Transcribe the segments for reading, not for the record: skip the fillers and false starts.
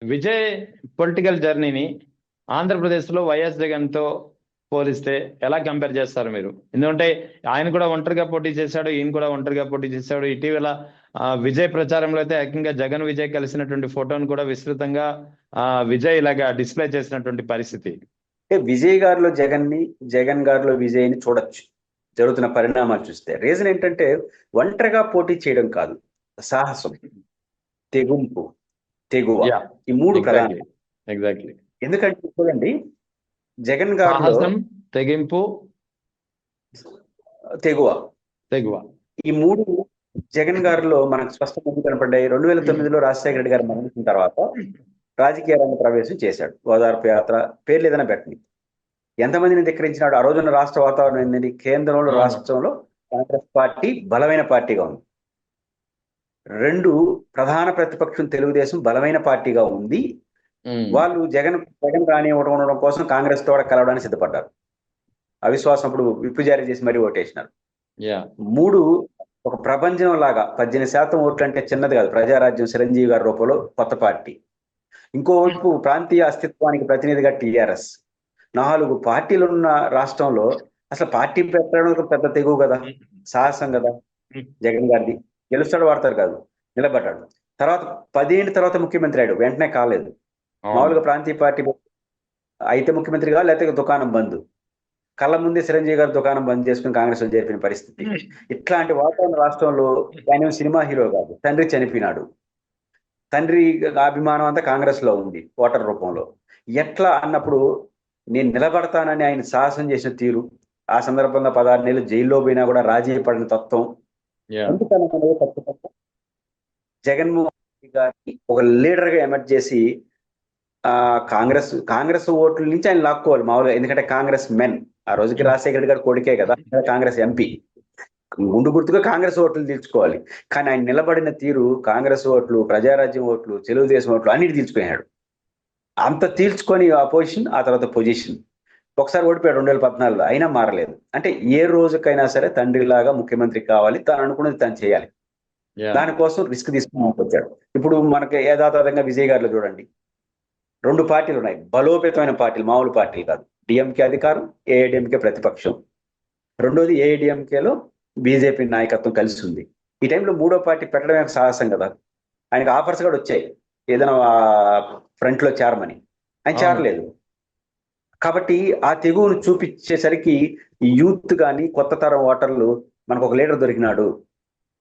Vijay political జర్నీని ఆంధ్రప్రదేశ్లో YS జగన్తో పోలిస్తే ఎలా కంపేర్ చేస్తారు మీరు? ఎందుకంటే ఆయన కూడా ఒంటరిగా పోటీ చేశాడు, ఈయన కూడా ఒంటరిగా పోటీ చేశాడు. ఇటీవల విజయ్ ప్రచారంలో అయితే ఏకంగా జగన్ విజయ్ కలిసినటువంటి ఫోటోను కూడా విస్తృతంగా విజయ్ ఇలాగా డిస్ప్లే చేసినటువంటి పరిస్థితి. అంటే విజయ్ గారిలో జగన్ని, జగన్ గారిలో విజయ్ని చూడొచ్చు జరుగుతున్న పరిణామాలు చూస్తే. రీజన్ ఏంటంటే ఒంటరిగా పోటీ చేయడం కాదు, సాహసం, తెగుంపు, తెగువ, ఈ మూడు ప్రధానం. ఎగ్జాక్ట్లీ. ఎందుకంటే చూడండి, జగన్ గారిలో తెగింపు, తెగువ, ఈ మూడు జగన్ గారిలో మనకు స్పష్టంగా కనపడ్డాయి. 2009లో రాజశేఖర రెడ్డి గారు మరణించిన తర్వాత రాజకీయ రంగ ప్రవేశం చేశాడు. ఓదార్పు యాత్ర, పేర్లు ఏదైనా పెట్టండి. ఎంతమందిని ధిక్కరించినాడు? ఆ రోజున రాష్ట్ర వాతావరణం ఏంటండి? కేంద్రంలో, రాష్ట్రంలో కాంగ్రెస్ పార్టీ బలమైన పార్టీగా ఉంది. రెండు ప్రధాన ప్రతిపక్షం తెలుగుదేశం బలమైన పార్టీగా ఉంది. వాళ్ళు జగన్ రానివ్వడం కోసం కాంగ్రెస్ తో కలవడానికి సిద్ధపడ్డారు. అవిశ్వాసం అప్పుడు విప్పు జారీ చేసి మరీ ఓటేసినారు. మూడు, ఒక ప్రపంచం లాగా 18% ఓట్లు అంటే చిన్నది కాదు. ప్రజారాజ్యం చిరంజీవి గారి రూపంలో కొత్త పార్టీ. ఇంకోవైపు ప్రాంతీయ అస్తిత్వానికి ప్రతినిధిగా టీఆర్ఎస్. 4 పార్టీలు ఉన్న రాష్ట్రంలో అసలు పార్టీ పెట్టడం పెద్ద తెగువ కదా, సాహసం కదా జగన్ గారిది. గెలుస్తాడు, వాడతారు కాదు, నిలబడ్డాడు. తర్వాత 10 ఏళ్ళ తర్వాత ముఖ్యమంత్రి అయ్యాడు. వెంటనే కాలేదు. మామూలుగా ప్రాంతీయ పార్టీ అయితే ముఖ్యమంత్రిగా, లేకపోతే దుకాణం బంద్. కళ్ళ ముందే చిరంజీవి గారు దుకాణం బంద్ చేసుకుని కాంగ్రెస్ లో చేరిన పరిస్థితి. ఇట్లాంటి వాతావరణ రాష్ట్రంలో ఆయన సినిమా హీరో కాదు, తండ్రి చనిపోయినాడు. తండ్రి అభిమానం అంతా కాంగ్రెస్ లో ఉంది ఓటర్ రూపంలో. ఎట్లా అన్నప్పుడు నేను నిలబడతానని ఆయన సాహసం చేసిన తీరు, ఆ సందర్భంగా 16 నెలలు జైల్లో పోయినా కూడా రాజీ పడిన తత్వం, జగన్మోహన్ రెడ్డి గారిని ఒక లీడర్ గా ఎమర్జ్ చేసి కాంగ్రెస్ ఓట్ల నుంచి ఆయన లాక్కోవాలి మామూలుగా. ఎందుకంటే కాంగ్రెస్ మెన్, ఆ రోజుకి రాజశేఖర రెడ్డి గారు కొడుకే కదా, కాంగ్రెస్ ఎంపీ, గుండు గుర్తుగా కాంగ్రెస్ ఓట్లు తీర్చుకోవాలి. కానీ ఆయన నిలబడిన తీరు కాంగ్రెస్ ఓట్లు, ప్రజారాజ్యం ఓట్లు, తెలుగుదేశం ఓట్లు అన్నిటి తీర్చుకున్నాడు. అంత తీర్చుకొని ఆ పొజిషన్, ఆ తర్వాత పొజిషన్. ఒకసారి ఓడిపోయాడు 2014లో, అయినా మారలేదు. అంటే ఏ రోజుకైనా సరే తండ్రిలాగా ముఖ్యమంత్రి కావాలి, తాను అనుకున్నది తాను చేయాలి. దానికోసం రిస్క్ తీసుకుని వచ్చాడు. ఇప్పుడు మనకి యథాతథంగా విజయ్ గారిలో చూడండి, 2 పార్టీలు ఉన్నాయి, బలోపేతమైన పార్టీలు, మామూలు పార్టీలు కాదు. డిఎంకే అధికారం, ఏఐడిఎంకే ప్రతిపక్షం. రెండోది ఏఐడిఎంకేలో బీజేపీ నాయకత్వం కలిసి ఉంది. ఈ టైంలో 3వ పార్టీ పెట్టడమే సాహసం కదా. ఆయనకు ఆఫర్స్ కూడా వచ్చాయి ఏదైనా ఫ్రంట్ లో చేరమని, ఆయన చేరలేదు. కాబట్టి ఆ తెగువను చూపించేసరికి ఈ యూత్ కానీ కొత్త తరం ఓటర్లు, మనకు ఒక లీడర్ దొరికినాడు,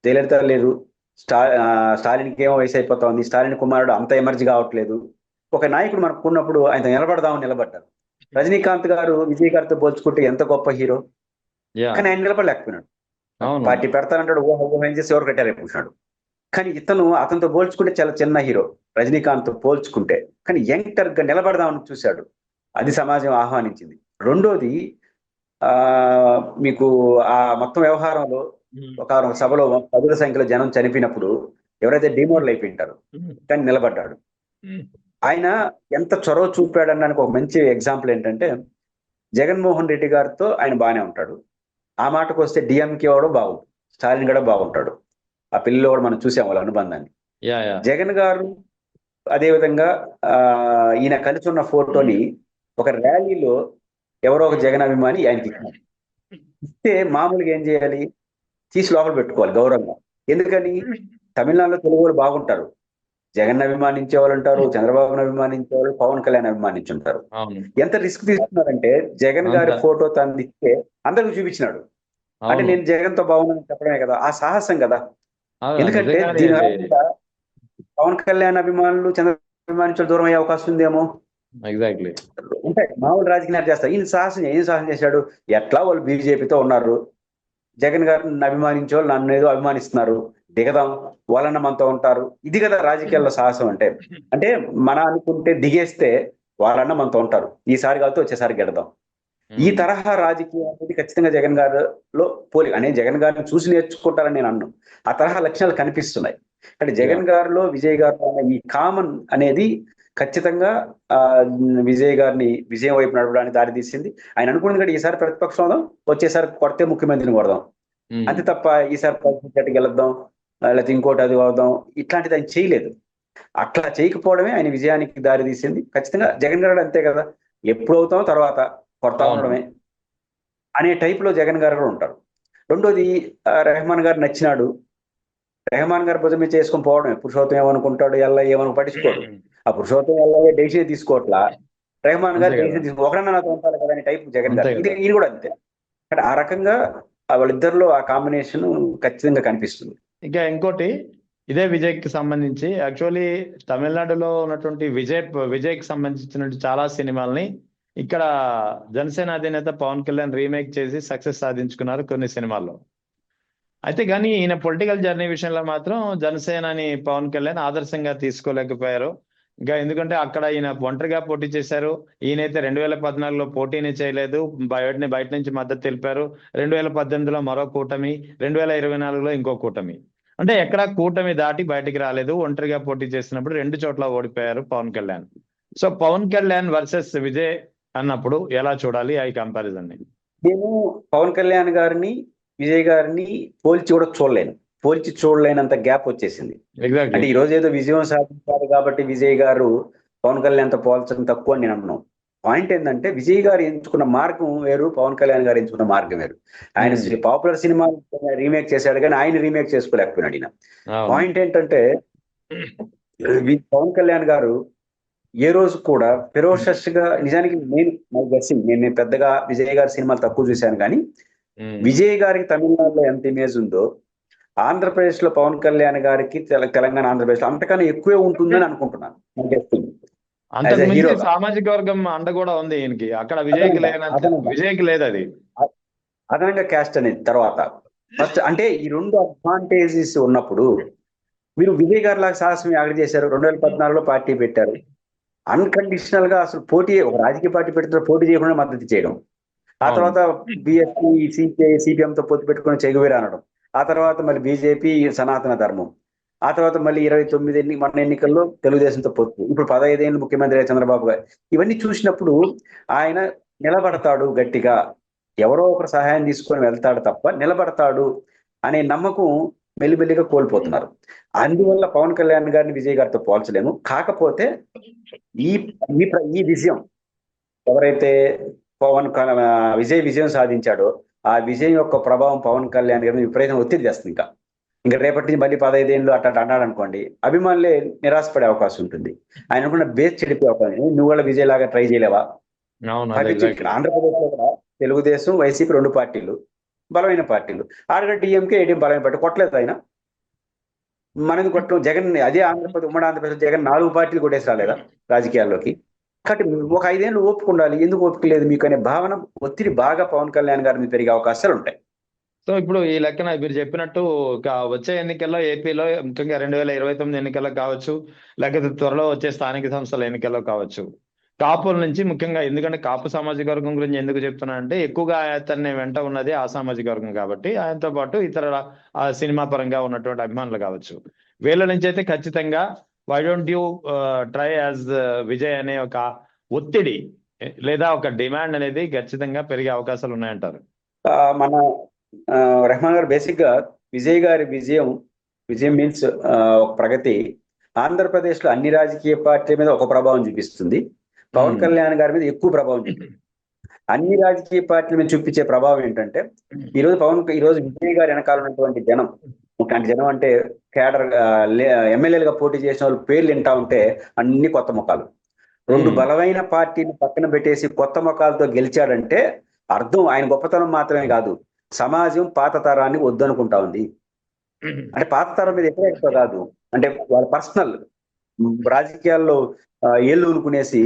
జయలలిత లేదు, స్టాలిన్కి ఏమో వయసు అయిపోతా ఉంది, స్టాలిన్ కుమారుడు అంత ఎమర్జీ కావట్లేదు, ఒక నాయకుడు మనకు ఉన్నప్పుడు ఆయన నిలబడదామని నిలబడ్డారు. రజనీకాంత్ గారు విజయ్ గారితో పోల్చుకుంటే ఎంత గొప్ప హీరో, కానీ ఆయన నిలబడలేకపోయినాడు. పార్టీ పెడతానంటాడు, ఊహ చేసి ఎవరు కట్టారైపోతున్నాడు. కానీ అతనితో పోల్చుకుంటే చాలా చిన్న హీరో రజనీకాంత్ పోల్చుకుంటే. కానీ యంగ్టర్ గా నిలబడదామని చూశాడు, అది సమాజం ఆహ్వానించింది. రెండోది, మీకు ఆ మొత్తం వ్యవహారంలో ఒక సభలో 10ల సంఖ్యలో జనం చనిపోయినప్పుడు ఎవరైతే డిమోరల్ అయిపోయింటారు, కానీ నిలబడ్డాడు. ఆయన ఎంత చొరవ చూపాడనడానికి ఒక మంచి ఎగ్జాంపుల్ ఏంటంటే, జగన్మోహన్ రెడ్డి గారితో ఆయన బాగానే ఉంటాడు. ఆ మాటకు వస్తే డిఎంకే వాడు బాగుంటుంది, స్టాలిన్ కూడా బాగుంటాడు. ఆ పిల్లలు కూడా మనం చూసాం వాళ్ళ అనుబంధాన్ని. జగన్ గారు అదేవిధంగా ఈయన కలిసి ఉన్న ఫోటోని ఒక ర్యాలీలో ఎవరో ఒక జగన్ అభిమాని ఆయనకి ఇస్తే మామూలుగా ఏం చేయాలి, తీసి లోపల పెట్టుకోవాలి గౌరవంగా. ఎందుకని? తమిళనాడులో తెలుగు వాళ్ళు బాగుంటారు, జగన్ అభిమానించే వాళ్ళు ఉంటారు, చంద్రబాబును అభిమానించే వాళ్ళు, పవన్ కళ్యాణ్ అభిమానించుంటారు. ఎంత రిస్క్ తీసుకున్నారంటే జగన్ గారి ఫోటో తను ఇస్తే అందరికి చూపించినాడు. అంటే నేను జగన్ తో బాగున్నాను చెప్పడమే కదా, ఆ సాహసం కదా. ఎందుకంటే దీని పవన్ కళ్యాణ్ అభిమానులు, చంద్రబాబు అభిమానించే దూరం అయ్యే అవకాశం ఉందేమో. ఎగ్జాక్ట్లీ. అంటే మామూలు రాజకీయాలు చేస్తారు. ఈయన సాహసం ఏం సాహసం చేశాడు? ఎట్లా వాళ్ళు బీజేపీతో ఉన్నారు, జగన్ గారిని అభిమానించే వాళ్ళు నన్ను ఏదో అభిమానిస్తున్నారు, దిగదాం, వాళ్ళన్న మనతో ఉంటారు. ఇది కదా రాజకీయాల్లో సాహసం అంటే. అంటే మన అనుకుంటే దిగేస్తే వాళ్ళన్న మనతో ఉంటారు, ఈసారి కాదు వచ్చేసారి గెడదాం. ఈ తరహా రాజకీయం అనేది ఖచ్చితంగా జగన్ గారిలో జగన్ గారిని చూసి నేర్చుకుంటారని నేను అన్నాను. ఆ తరహా లక్షణాలు కనిపిస్తున్నాయి. అంటే జగన్ గారిలో విజయ్ గారిలో ఈ కామన్ అనేది ఖచ్చితంగా విజయ్ గారిని విజయం వైపు నడపడానికి దారి తీసింది. ఆయన అనుకున్నది కూడా ఈసారి ప్రతిపక్షం అవుదాం, వచ్చేసారి కొడితే ముఖ్యమంత్రిని కొడదాం, అంతే తప్ప ఈసారి గెలుద్దాం లేకపోతే ఇంకోటి అది అవుదాం ఇట్లాంటిది ఆయన చేయలేదు. అట్లా చేయకపోవడమే ఆయన విజయానికి దారి తీసింది. ఖచ్చితంగా జగన్ గారు అంతే కదా, ఎప్పుడు అవుతామో తర్వాత కొడతా అవును. ఉండడమే అనే టైప్ లో జగన్ గారు కూడా ఉంటారు. రెండోది రెహమాన్ గారు నచ్చినాడు, రెహమాన్ గారు భుజం మీద చేసుకొని పోవడమే. పురుషోత్తం ఏమనుకుంటాడు, ఎల్ల ఏమను పట్టించుకోడు. ఆ పురుషోత్తం ఎల్లయ్య డెసిషన్ తీసుకోవట్లా, రెహమాన్ గారు అంతే కదా, డెసిషన్ తీసుకో ఒకరన్నా నాతో ఉంటాడు కదా అనే టైప్ జగన్ అంతే గారు. ఇది కదా. ఈయన కూడా అంతే. అంటే ఆ రకంగా వాళ్ళిద్దరిలో ఆ కాంబినేషన్ ఖచ్చితంగా కనిపిస్తుంది. ఇంకా ఇంకోటి, ఇదే విజయ్కి సంబంధించి యాక్చువల్లీ తమిళనాడులో ఉన్నటువంటి విజయ్కి సంబంధించిన చాలా సినిమాల్ని ఇక్కడ జనసేన అధినేత పవన్ కళ్యాణ్ రీమేక్ చేసి సక్సెస్ సాధించుకున్నారు కొన్ని సినిమాల్లో. అయితే కానీ ఈయన పొలిటికల్ జర్నీ విషయంలో మాత్రం జనసేనని పవన్ కళ్యాణ్ ఆదర్శంగా తీసుకోలేకపోయారు. ఇంకా ఎందుకంటే అక్కడ ఈయన ఒంటరిగా పోటీ చేశారు. ఈయనైతే 2014లో పోటీని చేయలేదు, బయట నుంచి మద్దతు తెలిపారు. 2018లో మరో కూటమి, 2024లో ఇంకో కూటమి. అంటే ఎక్కడ కూటమి దాటి బయటికి రాలేదు. ఒంటరిగా పోటీ చేసినప్పుడు 2 చోట్ల ఓడిపోయారు పవన్ కళ్యాణ్. సో పవన్ కళ్యాణ్ వర్సెస్ విజయ్ అన్నప్పుడు ఎలా చూడాలి ఈ కంపారిజన్ ని? నేను పవన్ కళ్యాణ్ గారిని విజయ్ గారిని పోల్చి కూడా చూడలేను. పోల్చి చూడలేనంత గ్యాప్ వచ్చేసింది. ఎగ్జాక్ట్లీ. అంటే ఈ రోజు ఏదో విజయం సాధించారు కాబట్టి విజయ్ గారు పవన్ కళ్యాణ్తో పోల్చడం తక్కువ అని నేను అన్నాను. పాయింట్ ఏంటంటే విజయ్ గారు ఎంచుకున్న మార్గం వేరు, పవన్ కళ్యాణ్ గారు ఎంచుకున్న మార్గం వేరు. ఆయన పాపులర్ సినిమా రీమేక్ చేశాడు కానీ ఆయన రీమేక్ చేసుకోలేకపోయినాడు. ఈయన పాయింట్ ఏంటంటే పవన్ కళ్యాణ్ గారు ఏ రోజు కూడా ఫెరోషస్ గా, నిజానికి నేను పెద్దగా విజయ్ గారి సినిమాలు తక్కువ చూశాను కానీ విజయ్ గారికి తమిళనాడులో ఎంత ఇమేజ్ ఉందో ఆంధ్రప్రదేశ్ లో పవన్ కళ్యాణ్ గారికి తెలంగాణ ఆంధ్రప్రదేశ్ లో అంతకన్నా ఎక్కువే ఉంటుందని అనుకుంటున్నాను. అంతకు మించి సామాజిక వర్గం అండ కూడా ఉంది ఈయనకి. అక్కడ విజయ్కి లేదు అది అదనంగా క్యాస్ట్ అనేది. తర్వాత ఫస్ట్ అంటే ఈ రెండు అడ్వాంటేజెస్ ఉన్నప్పుడు మీరు విజయ్ గారి లాగా సాహసం యాగడి చేశారు. 2014లో పార్టీ పెట్టారు, అన్కండిషనల్ గా అసలు పోటీ, ఒక రాజకీయ పార్టీ పెడుతున్న పోటీ చేయకుండా మద్దతు చేయడం. ఆ తర్వాత బిఎస్పీ సిపిఎంతో పొత్తు పెట్టుకుని చెగువేరా అనడం. ఆ తర్వాత మళ్ళీ బీజేపీ సనాతన ధర్మం. ఆ తర్వాత మళ్ళీ 29 మన ఎన్నికల్లో తెలుగుదేశంతో పొత్తు. ఇప్పుడు 15 ఏళ్ళు ముఖ్యమంత్రి చంద్రబాబు గారు. ఇవన్నీ చూసినప్పుడు ఆయన నిలబడతాడు గట్టిగా, ఎవరో ఒకరు సహాయం తీసుకొని వెళ్తాడు తప్ప నిలబడతాడు అనే నమ్మకం మెల్లిమెల్లిగా కోల్పోతున్నారు. అందువల్ల పవన్ కళ్యాణ్ గారిని విజయ్ గారితో పోల్చలేము. కాకపోతే ఈ విజయం ఎవరైతే విజయం సాధించాడో ఆ విజయం యొక్క ప్రభావం పవన్ కళ్యాణ్ గారిని విపరీతం ఒత్తిడి చేస్తుంది. ఇంకా రేపటి నుంచి మళ్ళీ 15 ఏళ్ళు అట్లా అన్నాడు అనుకోండి, అభిమానులే నిరాశపడే అవకాశం ఉంటుంది. ఆయన అనుకున్న బేస్ చెడిపే అవకాశం. నువ్వు కూడా విజయ్ లాగా ట్రై చేయలేవా? ఆంధ్రప్రదేశ్ లో కూడా తెలుగుదేశం వైసీపీ 2 పార్టీలు బలమైన పార్టీలు. ఆడగా టీఎంకే ఏటీఎం బలమైన పార్టీ కొట్టలేదు ఆయన. మనది కొట్టడం జగన్, అదే ఆంధ్రప్రదేశ్ ఉమ్మడి ఆంధ్రప్రదేశ్ జగన్ 4 పార్టీలు కొట్టేసి రాలేదా రాజకీయాల్లోకి? కాబట్టి ఒక 5 ఏళ్ళు ఓపిక ఉండాలి. ఎందుకు ఓపిక లేదు మీకు అనే భావన, ఒత్తిడి బాగా పవన్ కళ్యాణ్ గారి మీద పెరిగే అవకాశాలు ఉంటాయి. సో ఇప్పుడు ఈ లెక్కన మీరు చెప్పినట్టు వచ్చే ఎన్నికల్లో ఏపీలో ముఖ్యంగా 2029 ఎన్నికల్లో కావచ్చు, లేకపోతే త్వరలో వచ్చే స్థానిక సంస్థల ఎన్నికల్లో కావచ్చు, కాపుల నుంచి ముఖ్యంగా, ఎందుకంటే కాపు సామాజిక వర్గం గురించి ఎందుకు చెప్తున్నా అంటే ఎక్కువగా అతన్ని వెంట ఉన్నది ఆ సామాజిక వర్గం కాబట్టి, ఆయనతో పాటు ఇతర సినిమా పరంగా ఉన్నటువంటి అభిమానులు కావచ్చు, వీళ్ళ నుంచి అయితే ఖచ్చితంగా why don't you try as Vijay అనే ఒక ఒత్తిడి లేదా ఒక డిమాండ్ అనేది ఖచ్చితంగా పెరిగే అవకాశాలు ఉన్నాయంటారు. మన రెహమాన్ గారు బేసిక్ గా విజయ్ మీన్స్ ఒక ప్రగతి ఆంధ్రప్రదేశ్ లో అన్ని రాజకీయ పార్టీల మీద ఒక ప్రభావం చూపిస్తుంది. పవన్ కళ్యాణ్ గారి మీద ఎక్కువ ప్రభావం చూపిస్తుంది. అన్ని రాజకీయ పార్టీల మీద చూపించే ప్రభావం ఏంటంటే ఈరోజు విజయ్ గారి వెనకాల ఉన్నటువంటి జనం, ఇట్లాంటి జనం అంటే కేడర్, ఎమ్మెల్యేలుగా పోటీ చేసిన వాళ్ళు పేర్లు వింటా ఉంటే అన్ని కొత్త ముఖాలు. 2 బలమైన పార్టీని పక్కన పెట్టేసి కొత్త ముఖాలతో గెలిచాడంటే అర్థం ఆయన గొప్పతనం మాత్రమే కాదు, సమాజం పాత తరాన్ని వద్దనుకుంటా ఉంది. అంటే పాత తరం మీద వ్యతిరేకత కాదు, అంటే వాళ్ళ పర్సనల్ రాజకీయాల్లో ఏళ్ళు అనుకునేసి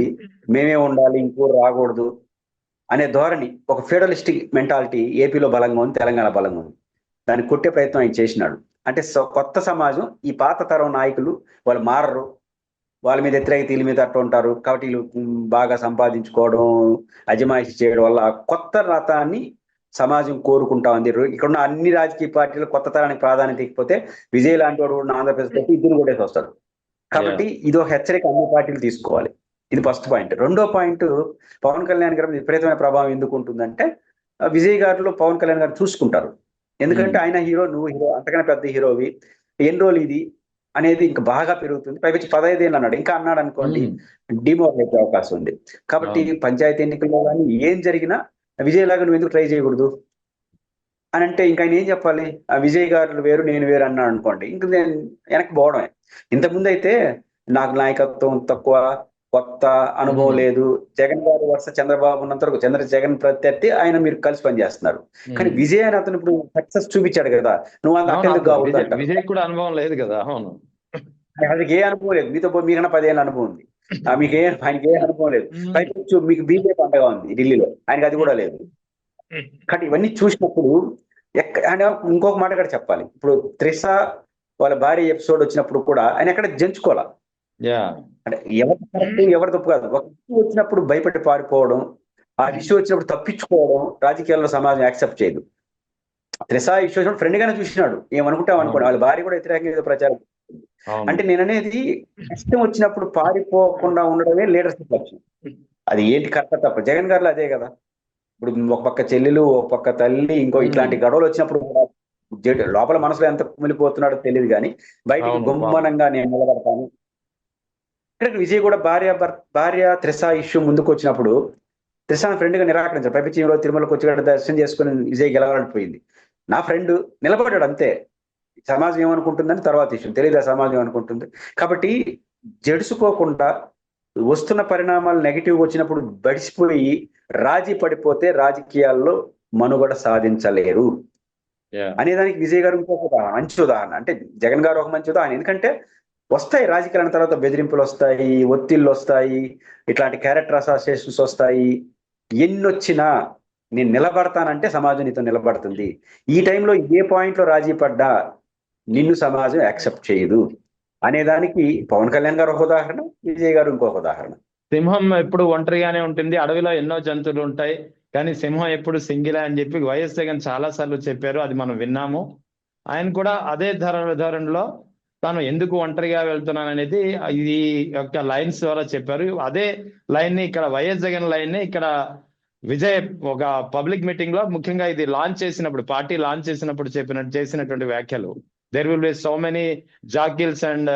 మేమే ఉండాలి ఇంకోరు రాకూడదు అనే ధోరణి, ఒక ఫెడరలిస్టిక్ మెంటాలిటీ ఏపీలో బలంగా ఉంది, తెలంగాణ బలంగా ఉంది. దాన్ని కొట్టే ప్రయత్నం ఆయన చేసినాడు. అంటే కొత్త సమాజం, ఈ పాత తరం నాయకులు వాళ్ళు మారరు, వాళ్ళ మీద వ్యతిరేకత వీళ్ళ మీద అట్లా ఉంటారు కాబట్టి వీళ్ళు బాగా సంపాదించుకోవడం, అజమాయిషి చేయడం వల్ల కొత్త రథాన్ని సమాజం కోరుకుంటా ఉంది. ఇక్కడున్న అన్ని రాజకీయ పార్టీలు కొత్త తరానికి ప్రాధాన్యత ఇకపోతే విజయ్ లాంటి వాడు కూడా ఆంధ్రప్రదేశ్ పెట్టి ఇద్దరు కొట్టేసి వస్తారు. కాబట్టి ఇది ఒక హెచ్చరిక అన్ని పార్టీలు తీసుకోవాలి. ఇది ఫస్ట్ పాయింట్. రెండో పాయింట్, పవన్ కళ్యాణ్ గారి విపరీతమైన ప్రభావం ఎందుకు ఉంటుందంటే విజయ్ గారిలో పవన్ కళ్యాణ్ గారు చూసుకుంటారు. ఎందుకంటే ఆయన హీరో, నువ్వు హీరో, అంతకన్నా పెద్ద హీరోవి, ఎన్ని రోజులు ఇది అనేది ఇంకా బాగా పెరుగుతుంది. పైపచ్చి 15 ఏళ్ళు అన్నాడు, ఇంకా అన్నాడు అనుకోండి డిమోట్ అయిపోయే అవకాశం ఉంది. కాబట్టి అవును. పంచాయతీ ఎన్నికల్లో కానీ ఏం జరిగినా విజయ్ లాగా నువ్వు ఎందుకు ట్రై చేయకూడదు అని అంటే ఇంకా ఆయన ఏం చెప్పాలి? ఆ విజయ్ గారు వేరు నేను వేరు అన్నాడు అనుకోండి, ఇంక నేను వెనక్కి పోవడమే. ఇంతకుముందు అయితే నాకు నాయకత్వం తక్కువ, కొత్త అనుభవం లేదు, జగన్ గారు వర్స చంద్రబాబు ఉన్నంత వరకు జగన్ ప్రత్యర్థి, ఆయన మీరు కలిసి పనిచేస్తున్నారు. కానీ విజయ్ అని అతను ఇప్పుడు సక్సెస్ చూపించాడు కదా, నువ్వు అంత అట్టెందుకు కావద్దు అంటారు. విజయ్ కూడా అనుభవం లేదు కదా. అవును. ఆయనకి ఏ అనుభవం లేదు, మీకన్నా 10 ఏళ్ళ అనుభవం ఉంది. ఆయనకి ఏ అనుభవం లేదు. పైకి మీకు బీజేపీ అండగా ఉంది ఢిల్లీలో, ఆయనకి అది కూడా లేదు. కానీ ఇవన్నీ చూసినప్పుడు ఆయన ఇంకొక మాట కూడా చెప్పాలి. ఇప్పుడు త్రిష వాళ్ళ భార్య ఎపిసోడ్ వచ్చినప్పుడు కూడా ఆయన ఎక్కడ జంచుకోవాలా, అంటే ఎవరి కరెక్ట్ ఎవరి తప్పు కాదు. ఒక ఇష్యూ వచ్చినప్పుడు భయపడి పారిపోవడం, ఆ ఇష్యూ వచ్చినప్పుడు తప్పించుకోవడం రాజకీయాల్లో సమాజం యాక్సెప్ట్ చేయదు. త్రిష ఇష్యూ వచ్చినప్పుడు ఫ్రెండ్ గానే చూసినాడు, ఏమనుకుంటాం అనుకోండి, వాళ్ళ భార్య కూడా వ్యతిరేకంగా ప్రచారం. అంటే నేను అనేది కష్టం వచ్చినప్పుడు పారిపోకుండా ఉండడమే లీడర్షిప్ లక్ష్యం. అది ఏంటి కరెక్ట్ తప్ప జగన్ గారిలో అదే కదా. ఇప్పుడు ఒక పక్క చెల్లెలు, ఒక పక్క తల్లి, ఇంకో ఇట్లాంటి గొడవలు వచ్చినప్పుడు లోపల మనసులో ఎంత కుమిలిపోతున్నాడో తెలియదు కానీ బయటికి గుమ్మనంగా నేను నిలబడతాను. ఇక్కడ విజయ్ కూడా భార్య త్రిష ఇష్యూ ముందుకు వచ్చినప్పుడు త్రిషాని ఫ్రెండ్ గా నిరాకరించారు. పైపించి తిరుమలకు వచ్చి దర్శనం చేసుకుని విజయ్ గెలవాలని పోయింది. నా ఫ్రెండ్ నిలబడ్డాడు అంతే. సమాజం ఏమనుకుంటుందని తర్వాత ఇష్యూ తెలియదు, సమాజం ఏమనుకుంటుంది. కాబట్టి జడుసుకోకుండా వస్తున్న పరిణామాలు నెగిటివ్ వచ్చినప్పుడు బడిసిపోయి రాజీ పడిపోతే రాజకీయాల్లో మనుగడ సాధించలేరు అనేదానికి విజయ్ గారు ఇంకొక ఉదాహరణ, మంచి ఉదాహరణ. అంటే జగన్ గారు ఒక మంచి ఉదాహరణ. ఎందుకంటే వస్తాయి రాజకీయాల తర్వాత బెదిరింపులు వస్తాయి, ఒత్తిళ్ళు వస్తాయి, ఇట్లాంటి క్యారెక్టర్ అసోసియేషన్స్ వస్తాయి. ఎన్నొచ్చినా నేను నిలబడతానంటే సమాజం నీతో నిలబడుతుంది. ఈ టైంలో ఏ పాయింట్ లో రాజీ పడ్డా నిన్ను సమాజం యాక్సెప్ట్ చేయదు అనేదానికి పవన్ కళ్యాణ్ గారు ఒక ఉదాహరణ, విజయ్ గారు ఇంకొక ఉదాహరణ. సింహం ఎప్పుడు ఒంటరిగానే ఉంటుంది, అడవిలో ఎన్నో జంతువులు ఉంటాయి, కానీ సింహం ఎప్పుడు సింగిలే అని చెప్పి వైఎస్ జగన్ చాలా సార్లు చెప్పారు. అది మనం విన్నాము. ఆయన కూడా అదే ధోరణిలో తాను ఎందుకు ఒంటరిగా వెళ్తున్నాను అనేది ఈ యొక్క లైన్స్ ద్వారా చెప్పారు. అదే లైన్ ని ఇక్కడ వైఎస్ జగన్ లైన్ ని ఇక్కడ విజయ్ ఒక పబ్లిక్ మీటింగ్ లో ముఖ్యంగా ఇది లాంచ్ చేసినప్పుడు, పార్టీ లాంచ్ చేసినప్పుడు చేసినటువంటి వ్యాఖ్యలు. There will be so many jackals and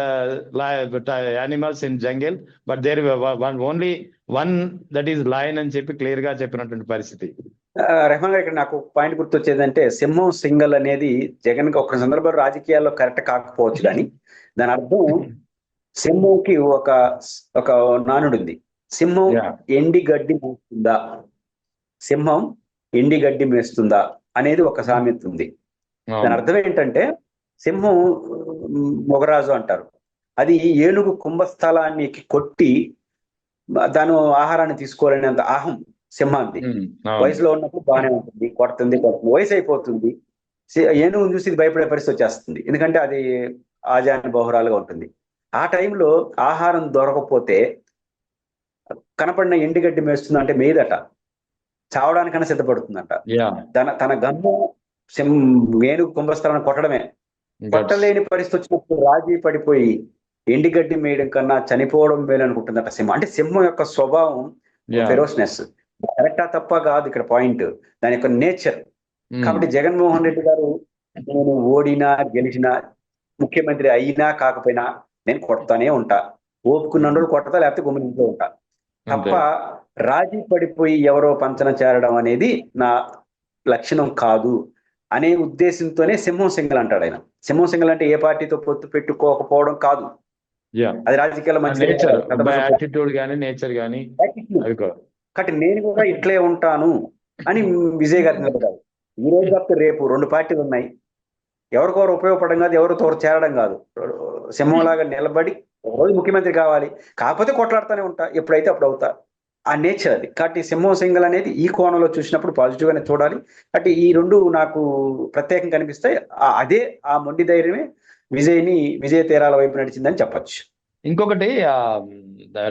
animals in jungle, but there only one that is lion అని చెప్పి క్లియర్ గా చెప్పినటువంటి పరిస్థితి. రెహమాన్ గారు, ఇక్కడ నాకు పాయింట్ గుర్తొచ్చేదంటే సింహం సింగల్ అనేది జగన్ కి ఒక సందర్భంలో రాజకీయాల్లో కరెక్ట్ కాకపోవచ్చు, కానీ దాని అర్థం సింహంకి ఒక నానుడు ఉంది. సింహం ఎండి గడ్డి మేస్తుందా, సింహం ఎండి గడ్డి మేస్తుందా అనేది ఒక సామెత ఉంది. దాని అర్థం ఏంటంటే సింహం మొగరాజు అంటారు, అది ఏనుగు కుంభస్థలాన్ని కొట్టి దాని ఆహారాన్ని తీసుకోవాలనేంత ఆహం సింహాంది. వయసులో ఉన్నప్పుడు బాగానే ఉంటుంది, కొడుతుంది, వయసు అయిపోతుంది, ఏనుగును చూసి ఇది భయపడే పరిస్థితి వచ్చేస్తుంది. ఎందుకంటే అది ఆజాని బహురాలుగా ఉంటుంది. ఆ టైంలో ఆహారం దొరకకపోతే కనపడిన ఎండిగడ్డి మేస్తుంది అంటే మేదట, చావడానికన్నా సిద్ధపడుతుందంట. తన గమ్ము ఏనుగు కుంభస్థలాన్ని కొట్టడమే. కొట్టలేని పరిస్థితి వచ్చినప్పుడు రాజీ పడిపోయి ఎండిగడ్డి మేయడం కన్నా చనిపోవడం మేలు అనుకుంటుందట సింహం. అంటే సింహం యొక్క స్వభావం ఫెరోస్నెస్. కరెక్టా తప్ప కాదు ఇక్కడ పాయింట్, దాని యొక్క నేచర్. కాబట్టి జగన్మోహన్ రెడ్డి గారు నేను ఓడినా గెలిచినా, ముఖ్యమంత్రి అయినా కాకపోయినా నేను కొడతానే ఉంటా, ఓపుకున్న రోజులు కొడతా, లేకపోతే గుమ్మని ఇంట్లో ఉంటా తప్ప రాజీ పడిపోయి ఎవరో పంచన చేరడం అనేది నా లక్షణం కాదు అనే ఉద్దేశంతోనే సింహం సింగల్ అంటాడు ఆయన. సింహం సింగల్ అంటే ఏ పార్టీతో పొత్తు పెట్టుకోకపోవడం కాదు, అది రాజకీయాల్లో మంచి నేచర్ గానీ. కాబట్టి నేను కూడా ఇట్లే ఉంటాను అని విజయ్ గారు నిలబడ్డారు. ఈ రోజు కాకపోతే రేపు 2 పార్టీలు ఉన్నాయి, ఎవరికొవరు ఉపయోగపడడం కాదు, ఎవరితో చేరడం కాదు. సింహంలాగా నిలబడి ఒక రోజు ముఖ్యమంత్రి కావాలి, కాకపోతే కొట్లాడుతూనే ఉంటా, ఎప్పుడైతే అప్పుడు అవుతా, ఆ నేచర్ అది. కాబట్టి సింహం సింగల్ అనేది ఈ కోణంలో చూసినప్పుడు పాజిటివ్ గానే చూడాలి. అంటే ఈ 2 నాకు ప్రత్యేకంగా కనిపిస్తాయి. అదే ఆ మొండి ధైర్యమే విజయ తీరాల వైపు నడిచిందని చెప్పొచ్చు. ఇంకొకటి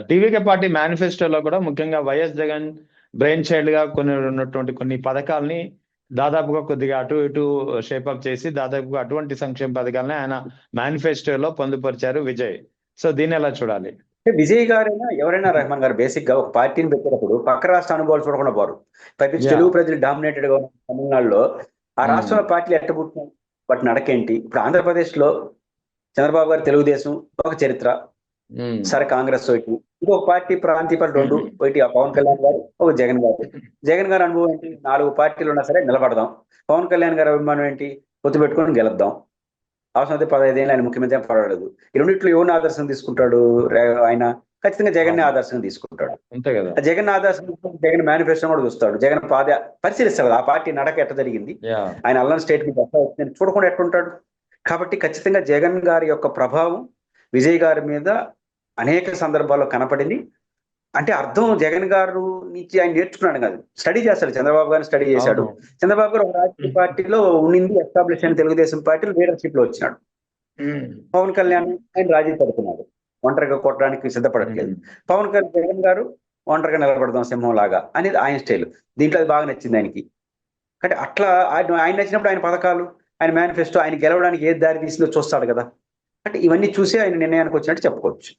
టీవీకే పార్టీ మేనిఫెస్టోలో కూడా ముఖ్యంగా వైఎస్ జగన్ బ్రెయిన్ చైల్డ్ గా కొన్ని పథకాలని దాదాపుగా కొద్దిగా అటు ఇటు షేపప్ చేసి దాదాపుగా అటువంటి సంక్షేమ పథకాలని ఆయన మేనిఫెస్టోలో పొందుపరిచారు విజయ్. సో దీన్ని ఎలా చూడాలి? విజయ్ గారైనా ఎవరైనా రెహమాన్ గారు బేసిక్ గా ఒక పార్టీని పెట్టేటప్పుడు పక్క రాష్ట్ర అనుభవాలు చూడకుండా పోరు. పైకి తెలుగు ప్రజలు డామినేటెడ్ గా ఉన్న తమిళనాడులో ఆ రాష్ట్రంలో పార్టీలు ఎట్టబుట్టినాయి, బట్ నడకేంటి? ఇప్పుడు ఆంధ్రప్రదేశ్ లో చంద్రబాబు గారు తెలుగుదేశం ఒక చరిత్ర, సరే కాంగ్రెస్ ఒకటి, ఇంకొక పార్టీ ప్రాంతీయ పార్టీ రెండు, ఒకటి ఆ పవన్ కళ్యాణ్ గారు, ఒక జగన్ గారు. జగన్ గారు అనుభవం ఏంటి, 4 పార్టీలు ఉన్నా సరే నిలబడదాం. పవన్ కళ్యాణ్ గారి అభిమానం ఏంటి, పొత్తు పెట్టుకొని గెలుద్దాం. అవసరం 15 ఏళ్ళు ఆయన ముఖ్యమంత్రి పడలేదు. ఈ రెండిట్లో ఎవరిని ఆదర్శం తీసుకుంటాడు ఆయన? ఖచ్చితంగా జగన్ ని ఆదర్శంగా తీసుకుంటాడు. అంతే కదా. జగన్ ఆదర్శం, జగన్ మేనిఫెస్టో కూడా చూస్తాడు, జగన్ పరిశీలిస్తాడు కదా, ఆ పార్టీ నడక ఎట్ట జరిగింది, ఆయన అల్లని స్టేట్మెంట్ ఎట్లా వచ్చింది చూడకుండా ఎట్లుంటాడు. కాబట్టి ఖచ్చితంగా జగన్ గారి యొక్క ప్రభావం విజయ్ గారి మీద అనేక సందర్భాల్లో కనపడింది. అంటే అర్థం జగన్ గారు నుంచి ఆయన నేర్చుకున్నాడు కాదు, స్టడీ చేస్తాడు. చంద్రబాబు గారిని స్టడీ చేశాడు. చంద్రబాబు గారు ఒక రాజకీయ పార్టీలో ఉండింది, ఎస్టాబ్లిష్ అయిన తెలుగుదేశం పార్టీలో లీడర్షిప్ లో వచ్చినాడు. పవన్ కళ్యాణ్ ఆయన రాజీ పడుతున్నాడు, ఒంటరిగా కొట్టడానికి సిద్ధపడట్లేదు. జగన్ గారు ఒంటరిగా నిలబడదాం సింహం లాగా అనేది ఆయన స్టైల్. దీంట్లో అది బాగా నచ్చింది ఆయనకి. అంటే అట్లా ఆయన నచ్చినప్పుడు ఆయన పథకాలు, ఆయన మేనిఫెస్టో, ఆయన గెలవడానికి ఏది దారి తీసిందో చూస్తాడు కదా. అంటే ఇవన్నీ చూసి ఆయన నిర్ణయానికి వచ్చినట్టు చెప్పుకోవచ్చు.